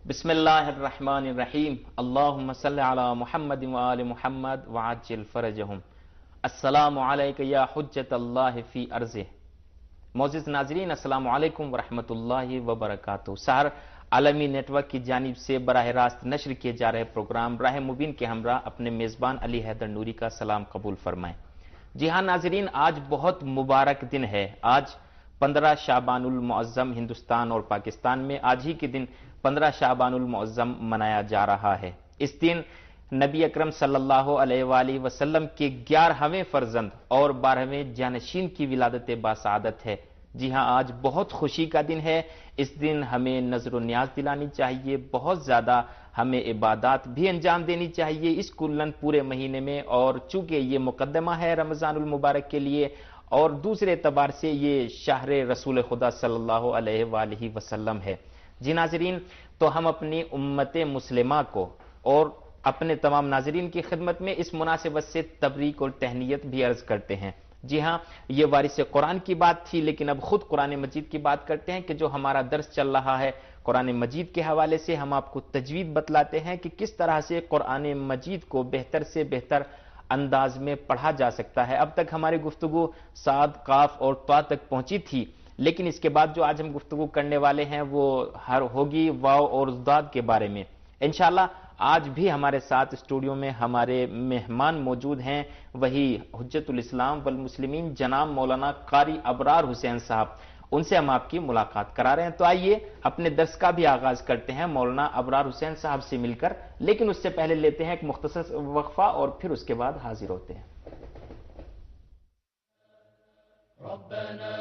بسم اللہ الرحمن الرحیم اللہم صلی علی محمد وآل محمد وعجل فرجہم۔ السلام علیکہ یا حجت اللہ فی ارضہ۔ معزز ناظرین، السلام علیکم ورحمۃ اللہ وبرکاتہ۔ سحر عالمی نیٹ ورک کی جانب سے براہ راست نشر کیے جا رہے پروگرام راہ مبین کے ہمراہ اپنے میزبان علی حیدر نوری کا سلام قبول فرمائیں۔ جی ہاں ناظرین، آج بہت مبارک دن ہے۔ آج 15 شعبان المعظم ہندوستان اور پاکستان میں آج ہی کے دن 15 شعبان المعظم منایا جا رہا ہے۔ اس دن نبی اکرم صلی اللہ علیہ وآلہ وسلم کے 11ویں فرزند اور 12ویں جانشین کی ولادت باسعادت ہے۔ جی ہاں، آج بہت خوشی کا دن ہے۔ اس دن ہمیں نظر و نیاز دلانی چاہیے، بہت زیادہ ہمیں عبادات بھی انجام دینی چاہیے اس کلن پورے مہینے میں، اور چونکہ یہ مقدمہ ہے رمضان المبارک کے لیے، اور دوسرے اعتبار سے یہ شہر رسول خدا صلی اللہ علیہ وآلہ وسلم ہے۔ جی ناظرین، تو ہم اپنی امت مسلمہ کو اور اپنے تمام ناظرین کی خدمت میں اس مناسبت سے تبریک اور تہنیت بھی عرض کرتے ہیں۔ جی ہاں، یہ وارث قرآن کی بات تھی، لیکن اب خود قرآن مجید کی بات کرتے ہیں کہ جو ہمارا درس چل رہا ہے قرآن مجید کے حوالے سے، ہم آپ کو تجوید بتلاتے ہیں کہ کس طرح سے قرآن مجید کو بہتر سے بہتر انداز میں پڑھا جا سکتا ہے۔ اب تک ہماری گفتگو صاد، قاف اور طا تک پہنچی تھی، لیکن اس کے بعد جو آج ہم گفتگو کرنے والے ہیں وہ ہوگی واو اور ضاد کے بارے میں۔ انشاءاللہ آج بھی ہمارے ساتھ اسٹوڈیو میں ہمارے مہمان موجود ہیں، وہی حجت الاسلام والمسلمین جناب مولانا قاری ابرار حسین صاحب۔ ان سے ہم آپ کی ملاقات کرا رہے ہیں، تو آئیے اپنے درس کا بھی آغاز کرتے ہیں مولانا ابرار حسین صاحب سے مل کر، لیکن اس سے پہلے لیتے ہیں ایک مختصر وقفہ اور پھر اس کے بعد حاضر ہوتے ہیں۔ ربنا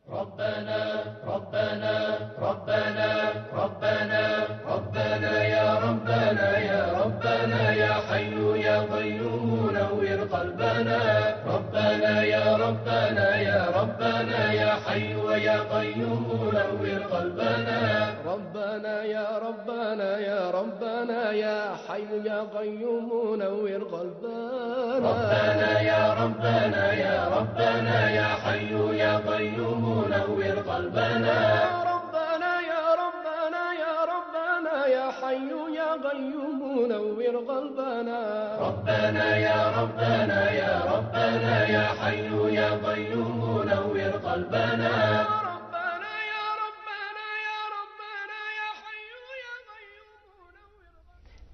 ربنا ربنا ربنا ربنا يا ربنا يا ربنا يا حي يا قيوم نور قلبنا ربنا يا ربنا يا ربنا يا حي يا قيوم نور قلبنا ربنا يا ربنا يا ربنا يا حي يا قيوم نور قلبنا ربنا يا ربنا يا ربنا يا حي يا قيوم نور قلبنا ربنا يا ربنا يا ربنا يا حي يا قيوم نور قلبنا ربنا يا ربنا يا ربنا يا حي يا قيوم نور قلبنا ربنا يا ربنا يا ربنا يا حي يا قيوم نور۔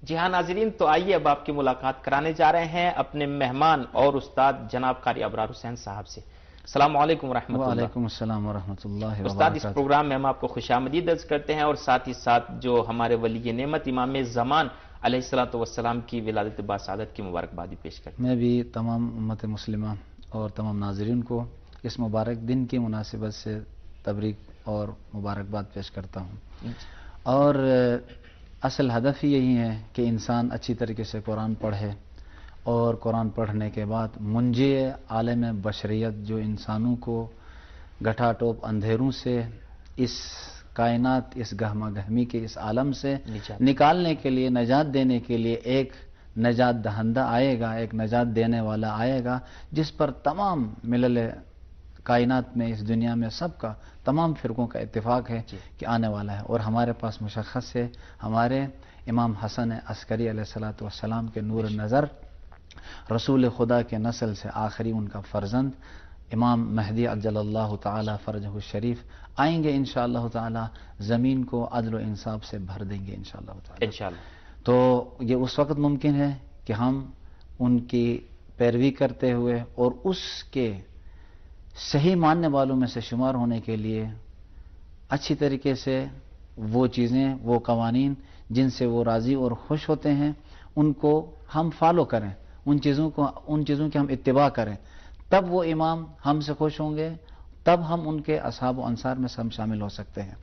جی ہاں ناظرین، تو آئیے اب آپ کی ملاقات کرانے جا رہے ہیں اپنے مہمان اور استاد جناب قاری ابرار حسین صاحب سے۔ السلام علیکم ورحمۃ اللہ۔ وعلیکم السلام ورحمۃ اللہ استاد، اس وبرکاتہ۔ پروگرام میں ہم آپ کو خوش آمدید عرض کرتے ہیں، اور ساتھ ہی ساتھ جو ہمارے ولی نعمت امام زمان علیہ الصلوۃ والسلام کی ولادت باسعادت کی مبارکبادی پیش کرتے ہیں۔ میں بھی تمام امت مسلمہ اور تمام ناظرین کو اس مبارک دن کی مناسبت سے تبریک اور مبارکباد پیش کرتا ہوں، اور اصل ہدف ہی یہی ہے کہ انسان اچھی طریقے سے قرآن پڑھے، اور قرآن پڑھنے کے بعد منجی عالم بشریت جو انسانوں کو گٹھا ٹوپ اندھیروں سے، اس کائنات، اس گہما گہمی کے اس عالم سے نکالنے کے لیے، نجات دینے کے لیے ایک نجات دہندہ آئے گا، ایک نجات دینے والا آئے گا، جس پر تمام ملل کائنات میں، اس دنیا میں سب کا، تمام فرقوں کا اتفاق ہے کہ آنے والا ہے۔ اور ہمارے پاس مشخص ہے، ہمارے امام حسن عسکری علیہ الصلوۃ والسلام کے نور نظر، رسول خدا کے نسل سے آخری ان کا فرزند امام مہدی عجل اللہ تعالی فرجہ الشریف آئیں گے انشاءاللہ تعالی، زمین کو عدل و انصاف سے بھر دیں گے انشاءاللہ تعالی۔ انشاءاللہ تو یہ اس وقت ممکن ہے کہ ہم ان کی پیروی کرتے ہوئے اور اس کے صحیح ماننے والوں میں سے شمار ہونے کے لیے اچھی طریقے سے وہ چیزیں، وہ قوانین جن سے وہ راضی اور خوش ہوتے ہیں، ان کو ہم فالو کریں، ان چیزوں کی ہم اتباع کریں، تب وہ امام ہم سے خوش ہوں گے، تب ہم ان کے اصحاب و انصار میں ہم شامل ہو سکتے ہیں۔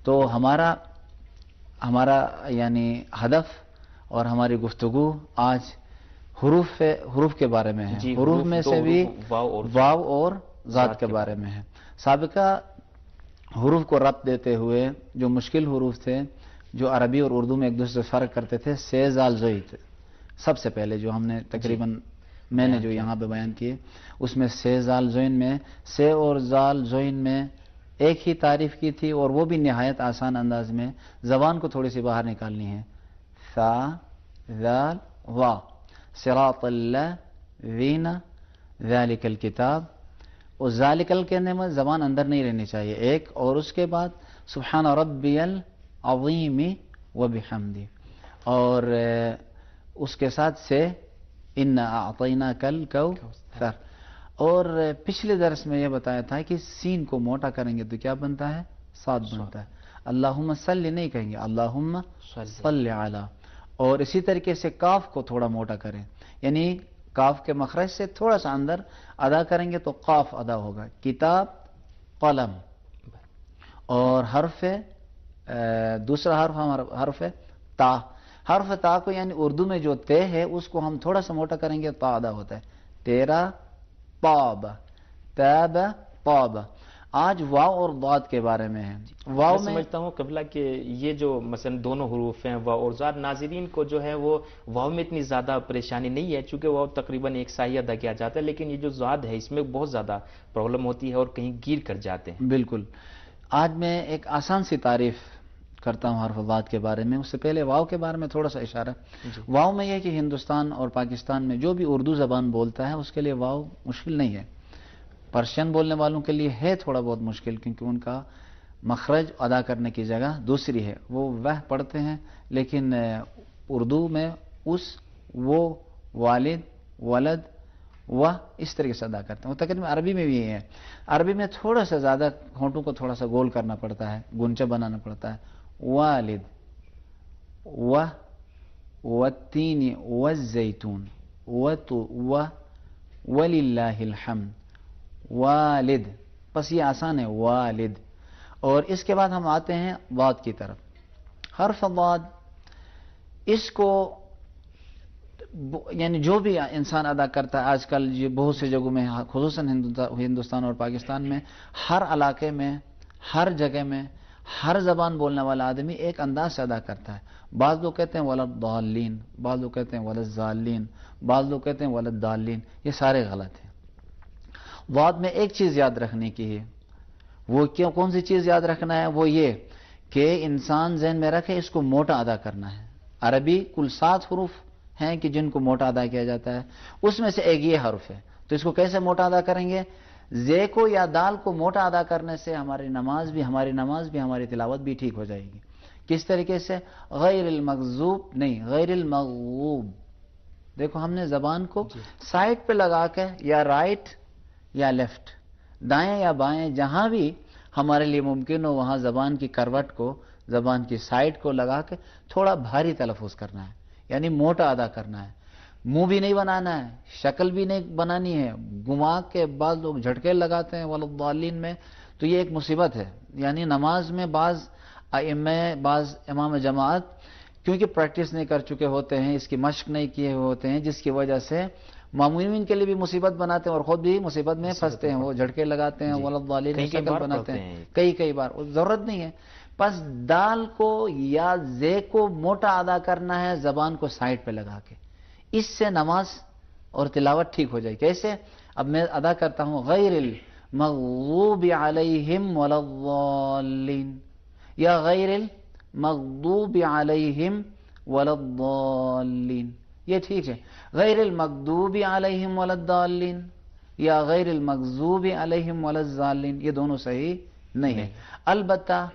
تو ہمارا یعنی ہدف اور ہماری گفتگو آج حروف کے بارے میں ہے۔ حروف میں سے بھی واو اور ذات کے بارے میں ہے۔ سابقہ حروف کو ربط دیتے ہوئے جو مشکل حروف تھے، جو عربی اور اردو میں ایک دوسرے سے فرق کرتے تھے، سے زال زوئی تھے سب سے پہلے، جو ہم نے تقریباً میں نے جو یہاں پہ بیان کیے، اس میں سے زال زوین میں، سے اور زال زوین میں ایک ہی تعریف کی تھی اور وہ بھی نہایت آسان انداز میں. زبان کو تھوڑی سی باہر نکالنی ہے. ثا ذال وا صراط الذین ذالک الکتاب. اور ذالک کہنے میں زبان اندر نہیں رہنی چاہیے ایک، اور اس کے بعد سبحان ربی العظیم وبحمدہ، اور اس کے ساتھ سے انا اعطیناک الکوثر. اور پچھلے درس میں یہ بتایا تھا کہ سین کو موٹا کریں گے تو کیا بنتا ہے؟ صاد بنتا ہے. اللہم صلی نہیں کہیں گے، اللہم صلی علی. اور اسی طریقے سے کاف کو تھوڑا موٹا کریں، یعنی کاف کے مخرج سے تھوڑا سا اندر ادا کریں گے تو قاف ادا ہوگا. کتاب قلم. اور حرف دوسرا حرف تا. حرف تا کو یعنی اردو میں جو تے ہے اس کو ہم تھوڑا سا موٹا کریں گے تا ادا ہوتا ہے. تیرا طاب تاب طاب. آج واو اور ضاد کے بارے میں ہے. واو میں میں سمجھتا ہوں قبلہ کہ یہ جو مثلا دونوں حروف ہیں واو اور ضاد، ناظرین کو جو ہے وہ واو میں اتنی زیادہ پریشانی نہیں ہے چونکہ واو تقریباً ایک سا ہی ادا کیا جاتا ہے، لیکن یہ جو ضاد ہے اس میں بہت زیادہ پرابلم ہوتی ہے اور کہیں گیر کر جاتے ہیں. بالکل. آج میں ایک آسان سی تعریف کرتا ہوں حرف ضاد کے بارے میں. اس سے پہلے واو کے بارے میں تھوڑا سا اشارہ. واو میں یہ کہ ہندوستان اور پاکستان میں جو بھی اردو زبان بولتا ہے اس کے لیے واو مشکل نہیں ہے. پرشین بولنے والوں کے لیے ہے تھوڑا بہت مشکل، کیونکہ ان کا مخرج ادا کرنے کی جگہ دوسری ہے. وہ پڑھتے ہیں، لیکن اردو میں اس، وہ، والد، ولد، وہ اس طریقے سے ادا کرتے ہیں. تقریباً عربی میں بھی یہ ہے. عربی میں تھوڑا سا زیادہ ہونٹوں کو تھوڑا سا گول کرنا پڑتا ہے، گنچا بنانا پڑتا ہے. والد، وہ، والتین والزیتون، وللہ الحمد، والد. بس یہ آسان ہے والد. اور اس کے بعد ہم آتے ہیں ضاد کی طرف. حرف ضاد اس کو یعنی جو بھی انسان ادا کرتا ہے آج کل یہ بہت سے جگہوں میں، خصوصاً ہندوستان اور پاکستان میں، ہر علاقے میں، ہر جگہ میں، ہر زبان بولنے والا آدمی ایک انداز سے ادا کرتا ہے. بعض لوگ کہتے ہیں وللضالین، بعض لوگ کہتے ہیں وللضالین، بعض لوگ کہتے ہیں وللضالین. یہ سارے غلط ہیں. ضاد میں ایک چیز یاد رکھنے کی ہے. وہ کون سی چیز یاد رکھنا ہے؟ وہ یہ کہ انسان ذہن میں رکھے اس کو موٹا ادا کرنا ہے. عربی کل 7 حروف ہیں کہ جن کو موٹا ادا کیا جاتا ہے، اس میں سے ایک یہ حرف ہے. تو اس کو کیسے موٹا ادا کریں گے؟ زے کو یا دال کو موٹا ادا کرنے سے ہماری نماز بھی ہماری تلاوت بھی ٹھیک ہو جائے گی. کس طریقے سے؟ غیر المغضوب نہیں، غیر المغضوب. دیکھو ہم نے زبان کو سائڈ پہ لگا کے، یا رائٹ یا لیفٹ، دائیں یا بائیں، جہاں بھی ہمارے لیے ممکن ہو وہاں زبان کی کروٹ کو، زبان کی سائڈ کو لگا کے تھوڑا بھاری تلفظ کرنا ہے، یعنی موٹا ادا کرنا ہے. منہ بھی نہیں بنانا ہے، شکل بھی نہیں بنانی ہے. گما کے بعض لوگ جھٹکے لگاتے ہیں وللضالین میں، تو یہ ایک مصیبت ہے. یعنی نماز میں بعض امام جماعت کیونکہ پریکٹس نہیں کر چکے ہوتے ہیں، اس کی مشق نہیں کیے ہوتے ہیں، جس کی وجہ سے مامومین کے لیے بھی مصیبت بناتے ہیں اور خود بھی مصیبت میں پھنستے ہیں. وہ جھٹکے لگاتے ہیں وللضالین میں شکل بناتے ہیں کئی بار. ضرورت نہیں ہے. بس دال کو یا زے کو موٹا ادا کرنا ہے زبان کو سائڈ پہ لگا کے. اس سے نماز اور تلاوت ٹھیک ہو جائے. کیسے؟ اب میں ادا کرتا ہوں غیر المغضوب علیہم وللضالین، یا غیر المغضوب علیہم وللضالین. یہ ٹھیک ہے. غیر المغضوب علیہم وللضالین یا غیر المغضوب علیہم وللضالین یہ دونوں صحیح نہیں ہے. البتہ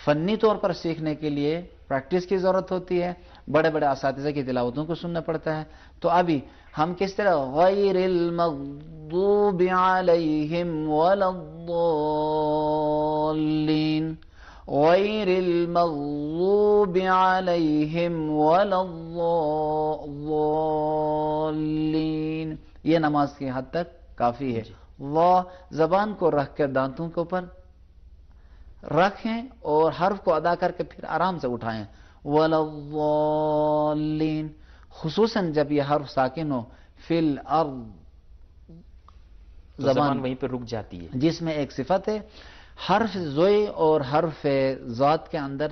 فنی طور پر سیکھنے کے لیے پریکٹس کی ضرورت ہوتی ہے. بڑے بڑے اساتذہ کی تلاوتوں کو سننا پڑتا ہے. تو ابھی ہم کس طرح غیر المغضوب علیہم وللضالین، غیر المغضوب علیہم وللضالین، یہ نماز کی حد تک کافی ہے. زبان کو رکھ کر دانتوں کے اوپر رکھیں اور حرف کو ادا کر کے پھر آرام سے اٹھائیں. وللضالین، خصوصاً جب یہ حرف ساکن ہو، فی الارض، زبان وہیں پہ رک جاتی ہے، جس میں ایک صفت ہے. حرف زوئی اور حرف ذات کے اندر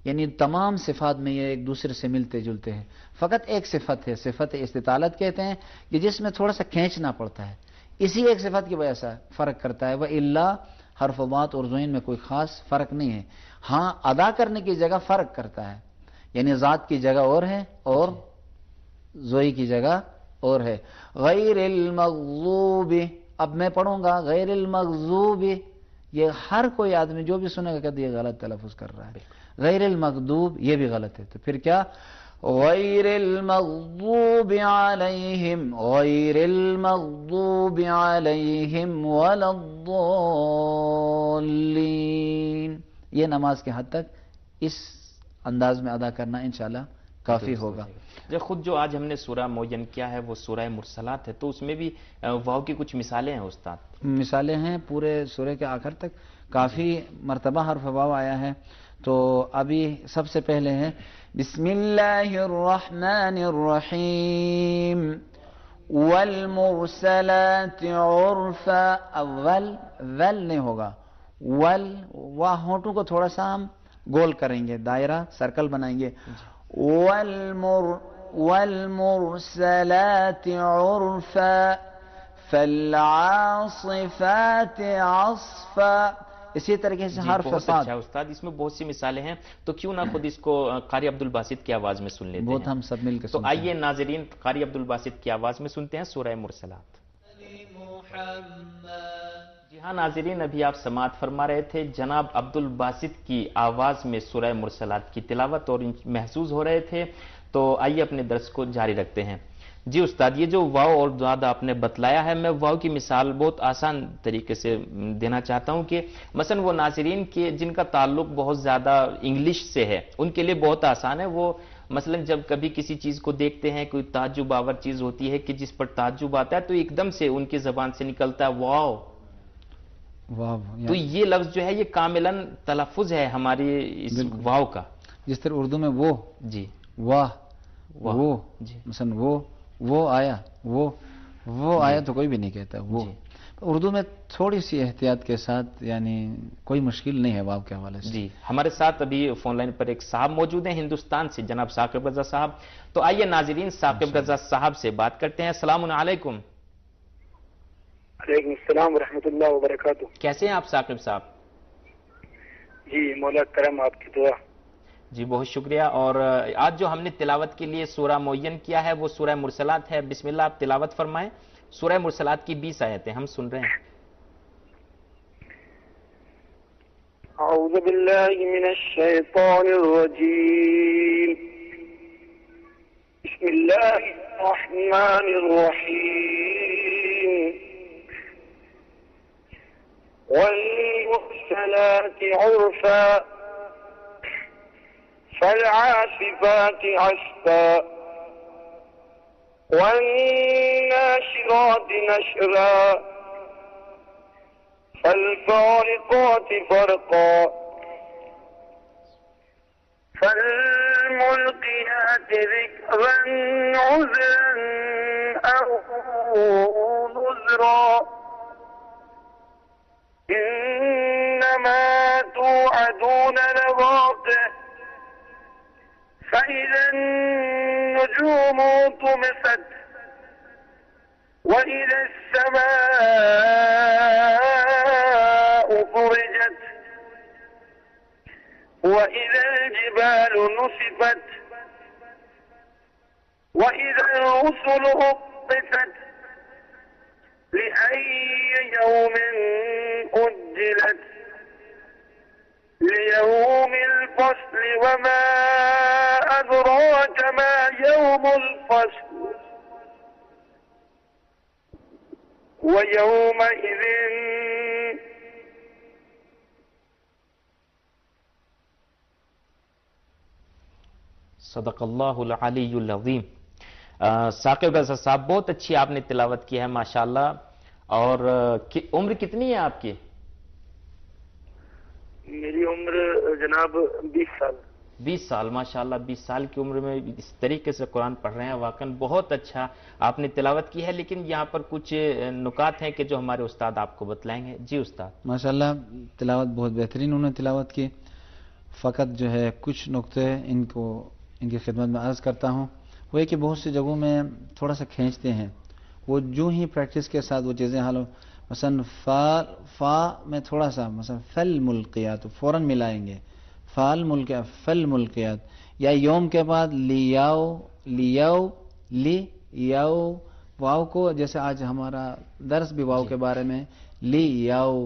یعنی تمام صفات میں یہ ایک دوسرے سے ملتے جلتے ہیں. فقط ایک صفت ہے، صفت استطالت کہتے ہیں، کہ جس میں تھوڑا سا کھینچنا پڑتا ہے. اسی ایک صفت کی وجہ سے فرق کرتا ہے. وَإِلَّا حرف و بات اور ذہن میں کوئی خاص فرق نہیں ہے. ہاں ادا کرنے کی جگہ فرق کرتا ہے، یعنی ذات کی جگہ اور ہے اور زوئی کی جگہ اور ہے. غیر المغضوب، اب میں پڑھوں گا غیر المغضوب، یہ ہر کوئی آدمی جو بھی سنے گا کہ یہ غلط تلفظ کر رہا ہے. غیر المغضوب یہ بھی غلط ہے. تو پھر کیا؟ غیر المغضوب علیہم، غیر المغضوب علیہم ولا الضالین. یہ نماز کے حد تک اس انداز میں ادا کرنا انشاءاللہ کافی ہوگا. خود جو آج ہم نے سورہ معین کیا ہے وہ سورہ مرسلات ہے، تو اس میں بھی واو کی کچھ مثالیں ہیں استاد؟ مثالیں ہیں پورے سورہ کے آخر تک، کافی مرتبہ حرف واو آیا ہے. تو ابھی سب سے پہلے ہے بسم اللہ الرحمن الرحیم والمرسلات عرفا. اول ول نہیں ہوگا، ول وا ہونٹوں کو تھوڑا سا ہم گول کریں گے، دائرہ سرکل بنائیں گے. والمرسلات عرفا فالعاصفات عصفا. اسی طریقے سے حرف بہت صاد. اچھا استاد، اس میں بہت سی مثالیں ہیں، تو کیوں نہ خود اس کو قاری عبدالباسط کی آواز میں سن لیتے ہیں. بہت ہم سب مل کے تو سنتے ہیں. آئیے ناظرین قاری عبدالباسط کی آواز میں سنتے ہیں سورہ مرسلات. جی ہاں ناظرین، ابھی آپ سماعت فرما رہے تھے جناب عبدالباسط کی آواز میں سورہ مرسلات کی تلاوت اور محسوس ہو رہے تھے. تو آئیے اپنے درس کو جاری رکھتے ہیں. جی استاد، یہ جو واو اور ضاد آپ نے بتلایا ہے، میں واو کی مثال بہت آسان طریقے سے دینا چاہتا ہوں کہ مثلا وہ ناظرین کے جن کا تعلق بہت زیادہ انگلش سے ہے ان کے لیے بہت آسان ہے. وہ مثلا جب کبھی کسی چیز کو دیکھتے ہیں، کوئی تعجب آور چیز ہوتی ہے کہ جس پر تعجب آتا ہے، تو ایک دم سے ان کی زبان سے نکلتا ہے واو. واو تو یہ لفظ جو ہے یہ کاملاً تلفظ ہے ہماری اس واو کا. جس طرح اردو میں وہ، جی واہ، واہ. وہ جی مثلا وہ آیا، وہ آیا تو کوئی بھی نہیں کہتا وہ. جی. اردو میں تھوڑی سی احتیاط کے ساتھ، یعنی کوئی مشکل نہیں ہے واو کے حوالے سے. جی ہمارے ساتھ ابھی فون لائن پر ایک صاحب موجود ہیں ہندوستان سے، جناب ثاقب رضا صاحب. تو آئیے ناظرین ثاقب رضا صاحب سے بات کرتے ہیں. السلام علیکم. وعلیکم السلام ورحمۃ اللہ وبرکاتہ. کیسے ہیں آپ ثاقب صاحب؟ جی مولا کرم، آپ کی دعا. جی بہت شکریہ. اور آج جو ہم نے تلاوت کے لیے سورہ معین کیا ہے وہ سورہ مرسلات ہے. بسم اللہ آپ تلاوت فرمائیں. سورہ مرسلات کی 20 آیتیں ہم سن رہے ہیں. اعوذ باللہ من الشیطان الرجیم. بسم اللہ الرحمن الرحیم. والمرسلات عرفا فالعاصفات عصفا والناشرات نشرا فالفارقات فرقا فالملقيات ذكرا عذرا أو نذرا إنما توعدون لواقع فإذا النجوم طمست وإذا السماء فرجت وإذا الجبال نصفت وإذا الرسل أقتت لأي يوم أجلت ليوم الفصل وما أدراك ما يوم الفصل ويومئذ صدق اللہ العلی العظیم. ثاقب رضا صاحب بہت اچھی آپ نے تلاوت کی ہے ماشاءاللہ. اور عمر کتنی ہے آپ کی؟ میری عمر جناب 20 سال. 20 سال ماشاءاللہ. 20 سال کی عمر میں اس طریقے سے قرآن پڑھ رہے ہیں، واقعا بہت اچھا آپ نے تلاوت کی ہے. لیکن یہاں پر کچھ نکات ہیں کہ جو ہمارے استاد آپ کو بتلائیں گے. جی استاد. ماشاءاللہ تلاوت بہت بہترین انہوں نے تلاوت کی. فقط جو ہے کچھ نقطے ان کی خدمت میں عرض کرتا ہوں. وہ ہے کہ بہت سی جگہوں میں تھوڑا سا کھینچتے ہیں، وہ جو ہی پریکٹس کے ساتھ وہ چیزیں حال مثلا فا میں تھوڑا سا مثلا فل ملقیات فوراً ملائیں گے، فال ملقیات فل ملقیات، یا یوم کے بعد لیاؤ لیاؤ لی یاؤ، واو کو جیسے آج ہمارا درس بھی واو کے بارے میں لی یاؤ،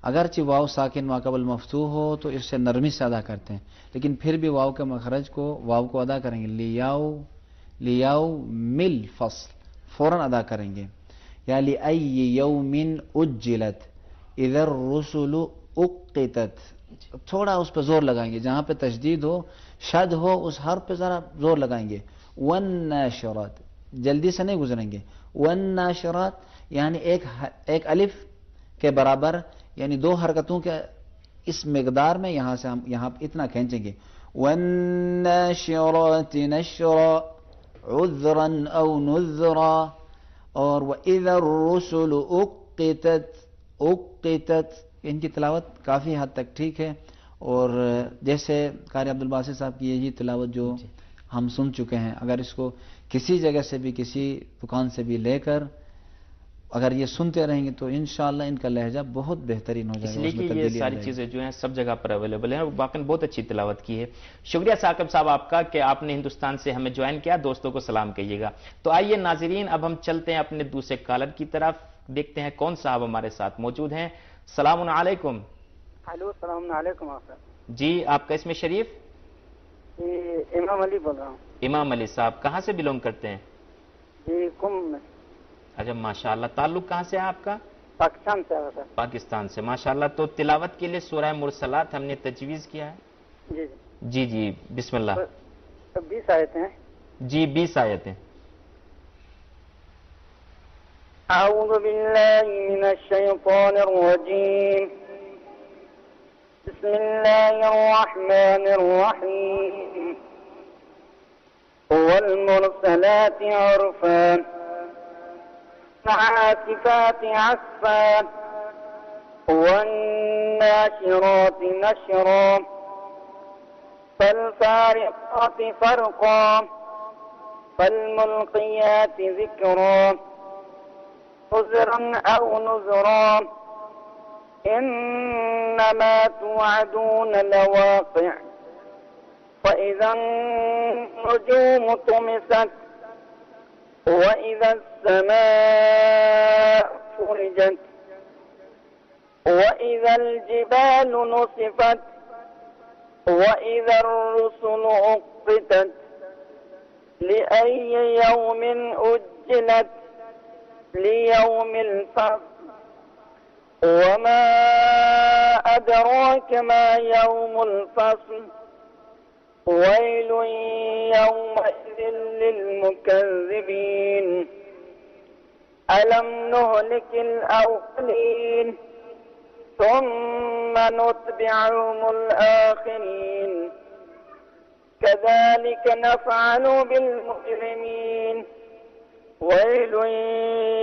اگرچہ واو ساکن ماقبل مفتوح ہو تو اس سے نرمی سے ادا کرتے ہیں، لیکن پھر بھی واو کے مخرج کو واو کو ادا کریں گے، لیاؤ لیاؤ مل فصل فوراً ادا کریں گے، یا لأی یوم اجلت اذا الرسل اقتت، تھوڑا اس پہ زور لگائیں گے، جہاں پہ تشدید ہو شد ہو اس حرف پہ ذرا زور لگائیں گے، والناشرات جلدی سے نہیں گزریں گے، والناشرات یعنی ایک الف کے برابر، یعنی 2 حرکتوں کے اس مقدار میں یہاں سے ہم یہاں اتنا کھینچیں گے، والناشرات نشرا عذرا او نذرا، اور وَإِذَا الرُّسُلُ اُقِّتَتْ اُقِّتَتْ، ان کی تلاوت کافی حد تک ٹھیک ہے، اور جیسے قاری عبدالباسط صاحب کی یہی تلاوت جو ہم سن چکے ہیں، اگر اس کو کسی جگہ سے بھی کسی دکان سے بھی لے کر اگر یہ سنتے رہیں گے تو انشاءاللہ ان کا لہجہ بہت بہترین ہو جائے اس گا، لیے اس میں کہ یہ تبدیلی آ ساری جائے گی۔ چیزیں جو ہیں سب جگہ پر اویلیبل ہیں، اور واقعی بہت اچھی تلاوت کی ہے۔ شکریہ ثاقب صاحب آپ کا کہ آپ نے ہندوستان سے ہمیں جوائن کیا، دوستوں کو سلام کہیے گا۔ تو آئیے ناظرین اب ہم چلتے ہیں اپنے دوسرے کالر کی طرف، دیکھتے ہیں کون صاحب ہمارے ساتھ موجود ہیں۔ السلام علیکم۔ ہلو السلام علیکم آپ جی آپ کا اسم شریف؟ جی امام علی بول رہا ہوں امام علی صاحب کہاں سے بلونگ کرتے ہیں؟ جی کم میں اچھا ماشاءاللہ، تعلق کہاں سے ہے آپ کا؟ پاکستان سے آیا تھا پاکستان سے، ماشاءاللہ۔ تو تلاوت کے لیے سورہ مرسلات ہم نے تجویز کیا ہے۔ جی جی جی بسم اللہ۔ 20 آیتیں ہیں۔ جی 20 آیتیں۔ اعوذ باللہ من الشیطان الرجیم، بسم اللہ الرحمن الرحیم، والمرسلات عرفا فالعاصفات عصفا والناشرات نشرا فالفارقات فرقا فالملقيات ذكرا عذرا أو نذرا إنما توعدون لواقع فإذا النجوم طمست وإذا السماء فرجت وإذا الجبال نصفت وإذا الرسل أقتت لأي يوم أجلت ليوم الفصل وما أدراك ما يوم الفصل ويل يومئذ للمكذبين ألم نهلك الأولين ثم نتبعهم الآخرين كذلك نفعل بالمجرمين ويل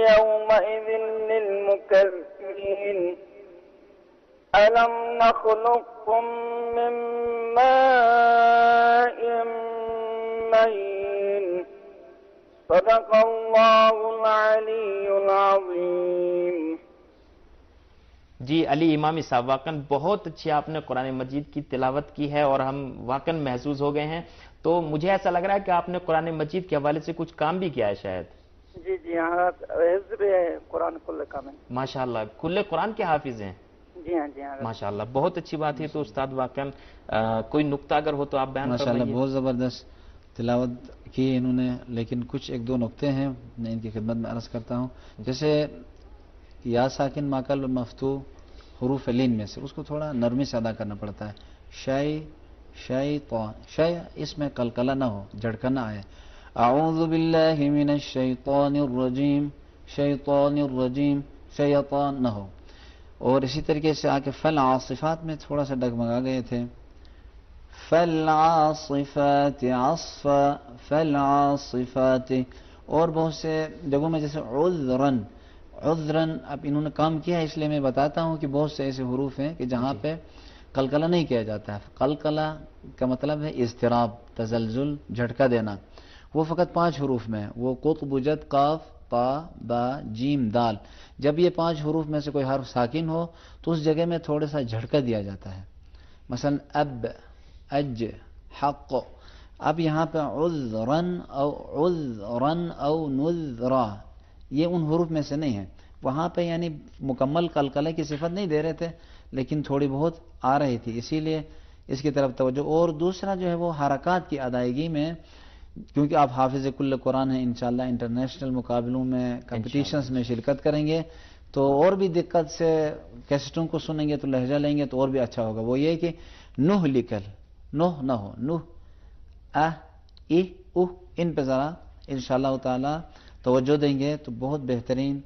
يومئذ للمكذبين ألم نخلقكم من ماء مهين صدق الله العلي العظيم۔ جی علی امامی صاحب واقعاً بہت اچھی آپ نے قرآن مجید کی تلاوت کی ہے اور ہم واقعاً محظوظ ہو گئے ہیں۔ تو مجھے ایسا لگ رہا ہے کہ آپ نے قرآن مجید کے حوالے سے کچھ کام بھی کیا ہے شاید۔ جی جی ہاں حفظ ہے قرآن کل کا میں۔ ماشاءاللہ کل قرآن کے حافظ ہیں؟ جی ہاں جی ہاں ماشاءاللہ بہت اچھی بات ہے۔ تو استاد واقعاً کوئی نقطہ اگر ہو تو آپ بیان ماشاءاللہ فرمائیے۔ بہت زبردست تلاوت کی انہوں نے، لیکن کچھ ایک دو نقطے ہیں میں ان کی خدمت میں عرض کرتا ہوں۔ جیسے یا ساکن ماقبل مفتوح حروف لین میں سے اس کو تھوڑا نرمی سے ادا کرنا پڑتا ہے، شیطان اس میں قلقلہ نہ ہو، جھڑکا نہ آئے، اعوذ باللہ من الشیطان الرجیم شیطان الرجیم شیطان نہ ہو، اور اسی طریقے سے آکے فالعاصفات میں تھوڑا سا ڈگمگا گئے تھے، فالعاصفات عصفا فالعاصفات، اور بہت سے جگہوں میں جیسے عذرن اب انہوں نے کام کیا ہے اس لیے میں بتاتا ہوں کہ بہت سے ایسے حروف ہیں کہ جہاں پہ قلقلہ نہیں کیا جاتا ہے۔ قلقلہ کا مطلب ہے اضطراب، تزلزل، جھٹکا دینا، وہ فقط 5 حروف میں ہے، وہ قطب جد قاف تا با جیم دال. جب یہ 5 حروف میں سے کوئی حرف ساکن ہو تو اس جگہ میں تھوڑا سا جھٹکا دیا جاتا ہے. مثلا اب، اج، حق. اب یہاں پہ عذرن او نذرا یہ ان حروف میں سے نہیں ہے. وہاں پہ یعنی مکمل قلقلے کی صفت نہیں دے رہے تھے لیکن تھوڑی بہت آ رہی تھی، اسی لیے اس کی طرف توجہ. اور دوسرا جو ہے وہ حرکات کی ادائیگی میں، کیونکہ آپ حافظ کل قرآن ہیں، انشاءاللہ انٹرنیشنل مقابلوں میں کمپٹیشنز میں شرکت کریں گے تو اور بھی دقت سے کیسٹوں کو سنیں گے تو لہجہ لیں گے تو اور بھی اچھا ہوگا. وہ یہ کہ نوح لکل، نوح نہ ہو، نوح، ای، اوہ، ان پہ ذرا انشاءاللہ تعالی توجہ دیں گے تو بہت بہترین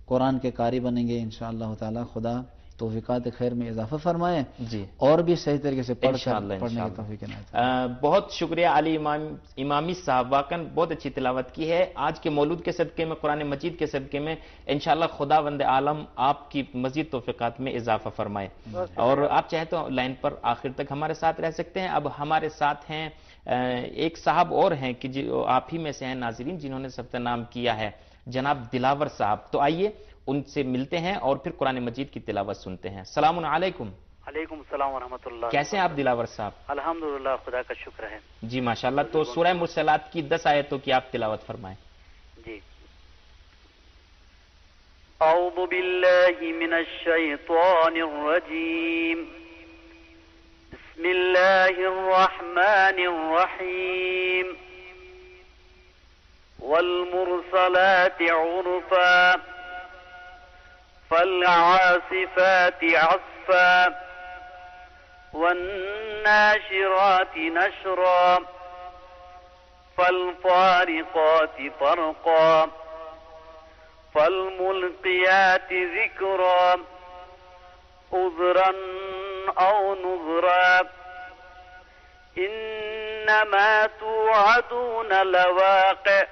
قرآن کے قاری بنیں گے انشاءاللہ تعالی. خدا توفیقات خیر میں اضافہ فرمائے جی، اور بھی صحیح طریقے سے پڑھ کر انشاءاللہ پڑھنے کی انشاءاللہ. توفیق عنایت فرمائے. بہت شکریہ علی امامی صاحب، واقعاً بہت اچھی تلاوت کی ہے. آج کے مولود کے صدقے میں، قرآن مجید کے صدقے میں انشاءاللہ خداوند عالم آپ کی مزید توفیقات میں اضافہ فرمائے. اور آپ چاہے تو لائن پر آخر تک ہمارے ساتھ رہ سکتے ہیں. اب ہمارے ساتھ ہیں ایک صاحب اور ہیں کہ جو آپ ہی میں سے ہیں ناظرین، جنہوں نے ثبت نام کیا ہے، جناب دلاور صاحب. تو آئیے ان سے ملتے ہیں اور پھر قرآن مجید کی تلاوت سنتے ہیں. السلام علیکم. وعلیکم السلام ورحمۃ اللہ. کیسے ہیں آپ دلاور صاحب؟ الحمدللہ، خدا کا شکر ہے. جی ماشاءاللہ. تو سورہ مرسلات کی 10 آیتوں کی آپ تلاوت فرمائیں. جی. اعوذ باللہ من الشیطان الرجیم. بسم اللہ الرحمن الرحیم. والمرسلات عرفا فالعاصفات عصفا والناشرات نشرا فالفارقات فرقا فالملقيات ذكرا عذرا أو نذرا إنما توعدون لواقع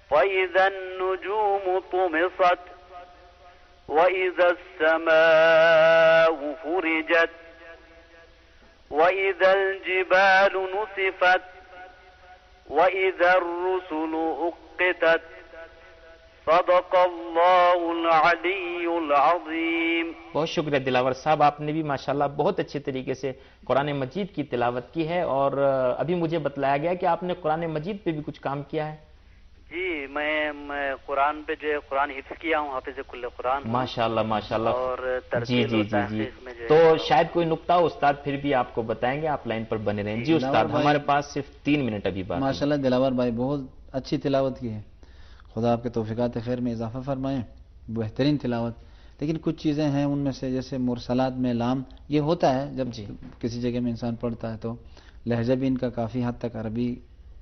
فإذا النجوم طمست وإذا السماء فرجت وإذا الجبال نسفت وإذا الرسل أقتت صدق اللہ العلی العظیم. بہت شکریہ دلاور صاحب، آپ نے بھی ماشاءاللہ بہت اچھے طریقے سے قرآن مجید کی تلاوت کی ہے. اور ابھی مجھے بتلایا گیا کہ آپ نے قرآن مجید پہ بھی کچھ کام کیا ہے. جی، میں قرآن پہ جو ہے قرآن حفظ کیا ہوں، حافظ کل قرآن. ماشاءاللہ ماشاءاللہ. اور جی ترتیل جی و جی جی. تحقیق میں جو ہے تو شاید کوئی نقطہ ہو استاد پھر بھی آپ کو بتائیں گے، آپ لائن پر بنے رہیں. جی استاد، ہمارے پاس صرف 3 منٹ ابھی باقی. ماشاءاللہ دلاور بھائی بہت اچھی تلاوت کی ہے. خدا آپ کے توفیقات خیر میں اضافہ فرمائیں. بہترین تلاوت. لیکن کچھ چیزیں ہیں ان میں سے، جیسے مرسلات میں لام، یہ ہوتا ہے جب کسی جگہ میں انسان پڑھتا ہے تو لہجہ بھی ان کا کافی حد تک عربی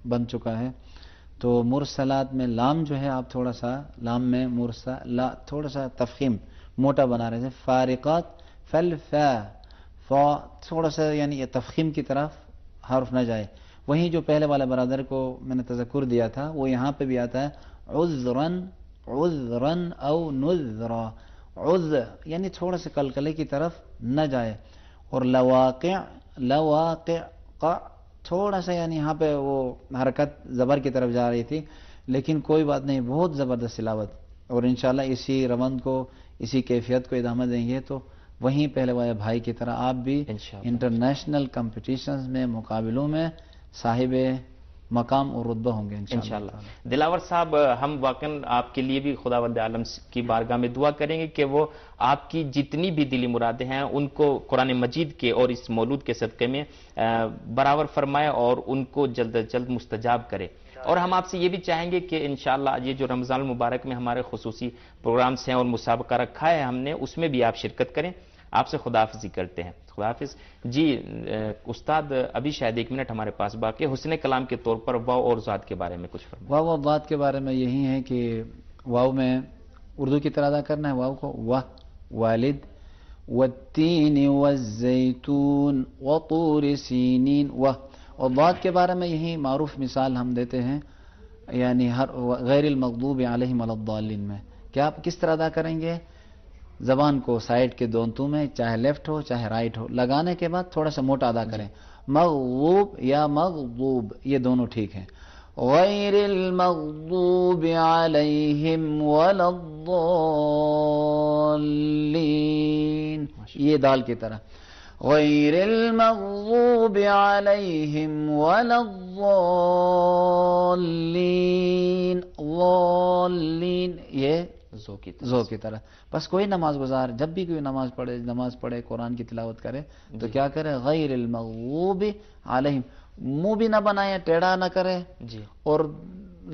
بن چکا ہے. تو مرسلات میں لام جو ہے آپ تھوڑا سا لام میں مرسلا تھوڑا سا تفخیم موٹا بنا رہے تھے. فارقات فا تھوڑا سا یعنی یہ تفخیم کی طرف حرف نہ جائے. وہیں جو پہلے والے برادر کو میں نے تذکر دیا تھا وہ یہاں پہ بھی آتا ہے عذرا او نذرا. عذر یعنی تھوڑا سا قلقلے کی طرف نہ جائے. اور لواقع تھوڑا سا یعنی یہاں پہ وہ حرکت زبر کی طرف جا رہی تھی، لیکن کوئی بات نہیں، بہت زبردست تلاوت. اور انشاءاللہ اسی روند کو، اسی کیفیت کو ادامہ دیں گے تو وہیں پہلے والے بھائی کی طرح آپ بھی انٹرنیشنل کمپٹیشنز میں، مقابلوں میں صاحب مقام اور رتبہ ہوں گے انشاءاللہ. دلاور صاحب، ہم واقعاً آپ کے لیے بھی خداوند عالم کی بارگاہ میں دعا کریں گے کہ وہ آپ کی جتنی بھی دلی مرادیں ہیں ان کو قرآن مجید کے اور اس مولود کے صدقے میں برابر فرمائے اور ان کو جلد از جلد مستجاب کرے. اور ہم آپ سے یہ بھی چاہیں گے کہ انشاءاللہ یہ جو رمضان المبارک میں ہمارے خصوصی پروگرامز ہیں اور مسابقہ رکھا ہے ہم نے، اس میں بھی آپ شرکت کریں. آپ سے خداحافظی کرتے ہیں. خداحافظ. جی استاد، ابھی شاید 1 منٹ ہمارے پاس باقی. حسن کلام کے طور پر واو اور ذات کے بارے میں کچھ فرمائیں. واو اور ذات کے بارے میں یہی ہے کہ واو میں اردو کی طرح ادا کرنا ہے واو کو. والد والتین والزیتون وطور سینین. اور ذات کے بارے میں یہی معروف مثال ہم دیتے ہیں، یعنی غیر المغضوب علیہم ولا الضالین میں کہ آپ کس طرح ادا کریں گے. زبان کو سائڈ کے دونتوں میں، چاہے لیفٹ ہو چاہے رائٹ ہو، لگانے کے بعد تھوڑا سا موٹا ادا کریں. مغضوب یا مغضوب یہ دونوں ٹھیک ہیں. غیر المغضوب علیہم ولا الضالین، یہ دال کی طرح، غیر المغضوب علیہم ولا الضالین، ضالین یہ زو کی طرح۔ بس کوئی نماز گزار جب بھی کوئی نماز پڑھے قرآن کی تلاوت کرے تو کیا کرے؟ غیر المغضوب علیہم، منہ بھی نہ بنائے، ٹیڑھا نہ کرے جی اور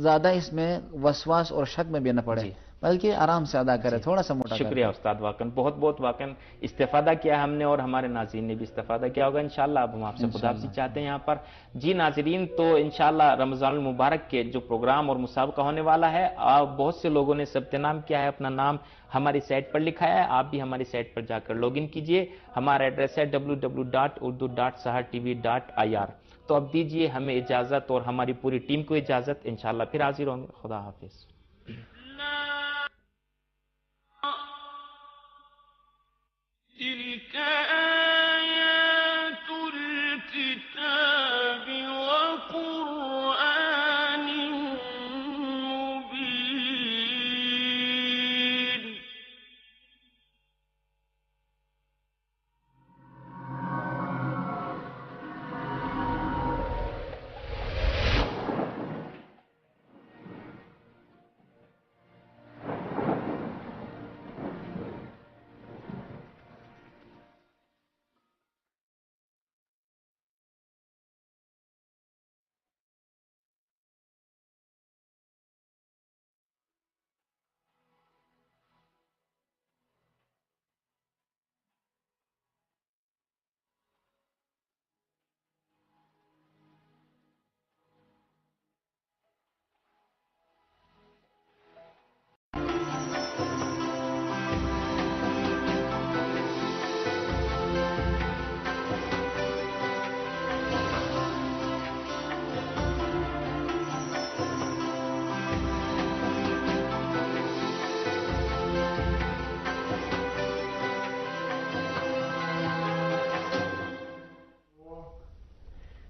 زیادہ اس میں وسواس اور شک میں بھی نہ پڑے، بلکہ آرام سے ادا کرے، تھوڑا سا موٹا شکریہ استاد، واقعا بہت بہت واقعا استفادہ کیا ہم نے اور ہمارے ناظرین نے بھی استفادہ کیا ہوگا انشاءاللہ۔ اب ہم آپ سے خداحافظی چاہتے ہیں یہاں پر۔ جی ناظرین، تو انشاءاللہ رمضان المبارک کے جو پروگرام اور مسابقہ ہونے والا ہے، بہت سے لوگوں نے ثبت نام کیا ہے، اپنا نام ہماری سائٹ پر لکھا ہے، آپ بھی ہماری سائٹ پر جا کر لاگ ان کیجئے۔ ہمارا ایڈریس ہے www.urdu.sahartv.ir۔ تو اب دیجئے ہمیں اجازت اور ہماری پوری ٹیم کو اجازت، انشاءاللہ پھر حاضر ہوں گے۔ خدا حافظ۔ تلك آيات الكتاب وقرآن مبين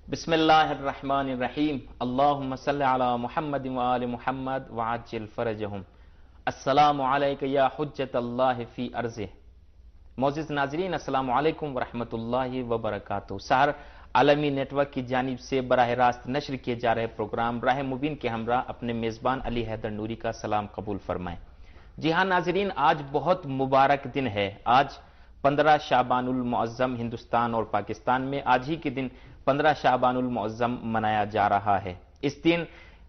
بسم اللہ الرحمن الرحیم، اللہم صلی علی محمد وآل محمد وعجل فرجہم۔ السلام علیکم یا حجت اللہ فی ارضہ۔ معزز ناظرین، السلام علیکم ورحمۃ اللہ وبرکاتہ۔ سحر عالمی نیٹ ورک کی جانب سے براہ راست نشر کیے جا رہے پروگرام راہ مبین کے ہمراہ اپنے میزبان علی حیدر نوری کا سلام قبول فرمائیں۔ جی ہاں ناظرین، آج بہت مبارک دن ہے۔ آج 15 شعبان المعظم ہندوستان اور پاکستان میں آج ہی کے دن 15 شعبان المعظم منایا جا رہا ہے۔ اس دن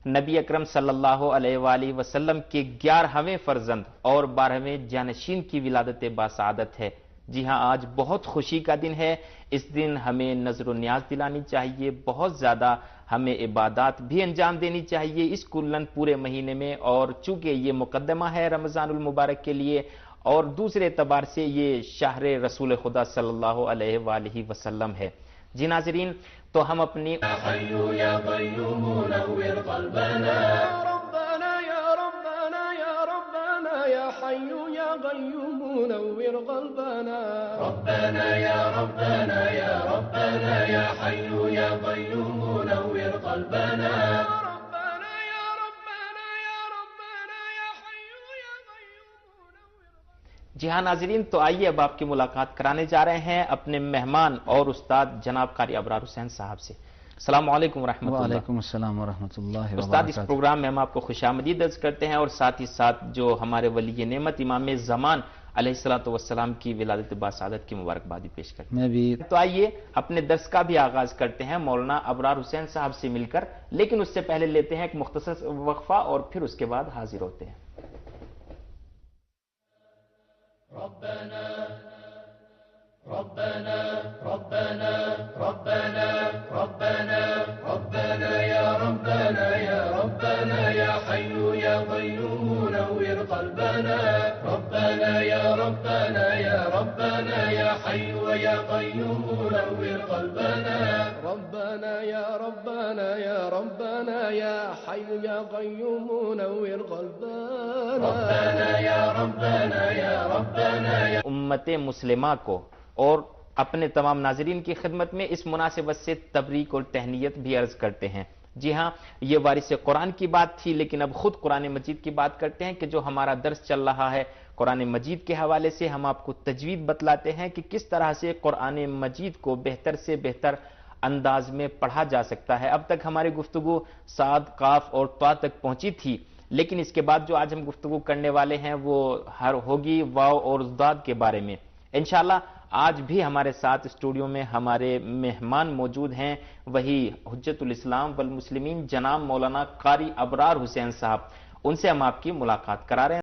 نبی اکرم صلی اللہ علیہ وآلہ وسلم کے 11ویں فرزند اور 12ویں جانشین کی ولادت باسعادت ہے۔ جی ہاں، آج بہت خوشی کا دن ہے۔ اس دن ہمیں نظر و نیاز دلانی چاہیے، بہت زیادہ ہمیں عبادات بھی انجام دینی چاہیے اس کلن پورے مہینے میں، اور چونکہ یہ مقدمہ ہے رمضان المبارک کے لیے، اور دوسرے اعتبار سے یہ شہر رسول خدا صلی اللہ علیہ وآلہ وسلم ہے۔ جی ناظرین، تو ہم اپنی حي يا قيوم نور قلبنا ربنا يا ربنا يا ربنا يا حي يا قيوم نور قلبنا ربنا يا ربنا يا ربنا يا حي يا قيوم نور قلبنا ربنا يا ربنا يا ربنا يا حي يا قيوم نور۔ جی ہاں ناظرین، تو آئیے اب آپ کی ملاقات کرانے جا رہے ہیں اپنے مہمان اور استاد جناب قاری ابرار حسین صاحب سے۔ السلام علیکم ورحمۃ اللہ۔ وعلیکم السلام ورحمۃ اللہ استاد، اس وبرکاتہ۔ پروگرام میں ہم آپ کو خوش آمدید عرض کرتے ہیں، اور ساتھ ہی ساتھ جو ہمارے ولی نعمت امام زمان علیہ الصلوۃ والسلام کی ولادت باسعادت کی مبارکباد بھی پیش کرتے ہیں۔ میں بھی تو آئیے اپنے درس کا بھی آغاز کرتے ہیں مولانا ابرار حسین صاحب سے مل کر، لیکن اس سے پہلے لیتے ہیں ایک مختصر وقفہ اور پھر اس کے بعد حاضر ہوتے ہیں۔ ربنا ربنا ربنا ربنا ربنا ربنا يا ربنا يا ربنا يا حي يا قيوم نور قلبنا ربنا يا ربنا يا ربنا يا حي يا قيوم نور قلبنا ربنا يا ربنا يا ربنا يا حي يا قيوم نور قلبنا ربنا يا ربنا يا ربنا يا امت مسلمہ کو اور اپنے تمام ناظرین کی خدمت میں اس مناسبت سے تبریک اور تہنیت بھی عرض کرتے ہیں۔ جی ہاں، یہ وارث قرآن کی بات تھی، لیکن اب خود قرآن مجید کی بات کرتے ہیں کہ جو ہمارا درس چل رہا ہے قرآن مجید کے حوالے سے، ہم آپ کو تجوید بتلاتے ہیں کہ کس طرح سے قرآن مجید کو بہتر سے بہتر انداز میں پڑھا جا سکتا ہے۔ اب تک ہماری گفتگو صاد، قاف اور طا تک پہنچی تھی، لیکن اس کے بعد جو آج ہم گفتگو کرنے والے ہیں وہ ہوگی واو اور ضاد کے بارے میں۔ انشاءاللہ آج بھی ہمارے ساتھ اسٹوڈیو میں ہمارے مہمان موجود ہیں، وہی حجت الاسلام والمسلمین جناب مولانا قاری ابرار حسین صاحب۔ ان سے ہم آپ کی ملاقات کرا رہے ہیں۔